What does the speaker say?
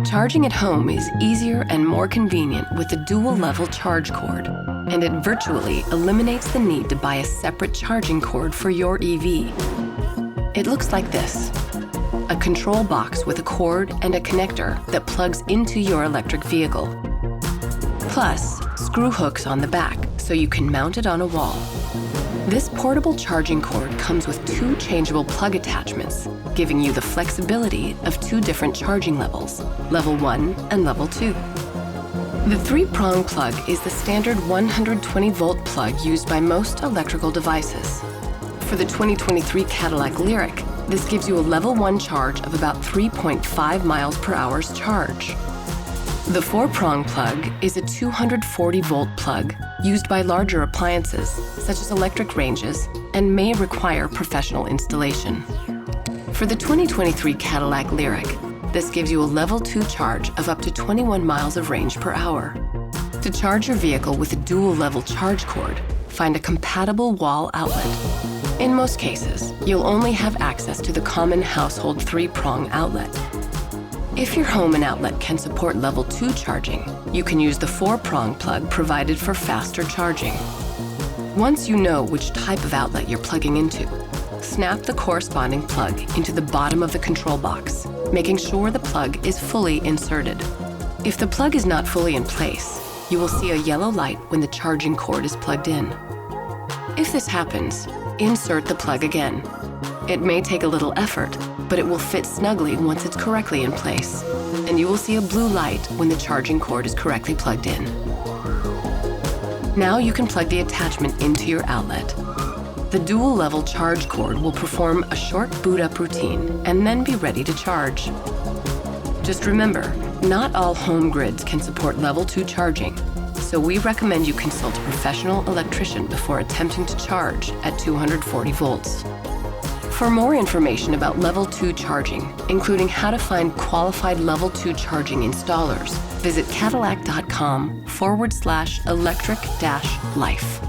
Charging at home is easier and more convenient with the dual-level charge cord, and it virtually eliminates the need to buy a separate charging cord for your EV. It looks like this: a control box with a cord and a connector that plugs into your electric vehicle, plus screw hooks on the back so you can mount it on a wall. This portable charging cord comes with 2 changeable plug attachments, giving you the flexibility of 2 different charging levels, level 1 and level 2. The 3-prong plug is the standard 120-volt plug used by most electrical devices. For the 2023 Cadillac Lyriq, this gives you a level 1 charge of about 3.5 miles per hour's charge. The 4-prong plug is a 240-volt plug used by larger appliances, such as electric ranges, and may require professional installation. For the 2023 Cadillac Lyriq, this gives you a level 2 charge of up to 21 miles of range per hour. To charge your vehicle with a dual-level charge cord, find a compatible wall outlet. In most cases, you'll only have access to the common household 3-prong outlet. If your home and outlet can support level 2 charging, you can use the 4-prong plug provided for faster charging. Once you know which type of outlet you're plugging into, snap the corresponding plug into the bottom of the control box, making sure the plug is fully inserted. If the plug is not fully in place, you will see a yellow light when the charging cord is plugged in. If this happens, insert the plug again. It may take a little effort, but it will fit snugly once it's correctly in place, and you will see a blue light when the charging cord is correctly plugged in. Now you can plug the attachment into your outlet. The dual-level charge cord will perform a short boot-up routine and then be ready to charge. Just remember, not all home grids can support level 2 charging, so we recommend you consult a professional electrician before attempting to charge at 240 volts. For more information about level 2 charging, including how to find qualified level 2 charging installers, visit cadillac.com/electric-life.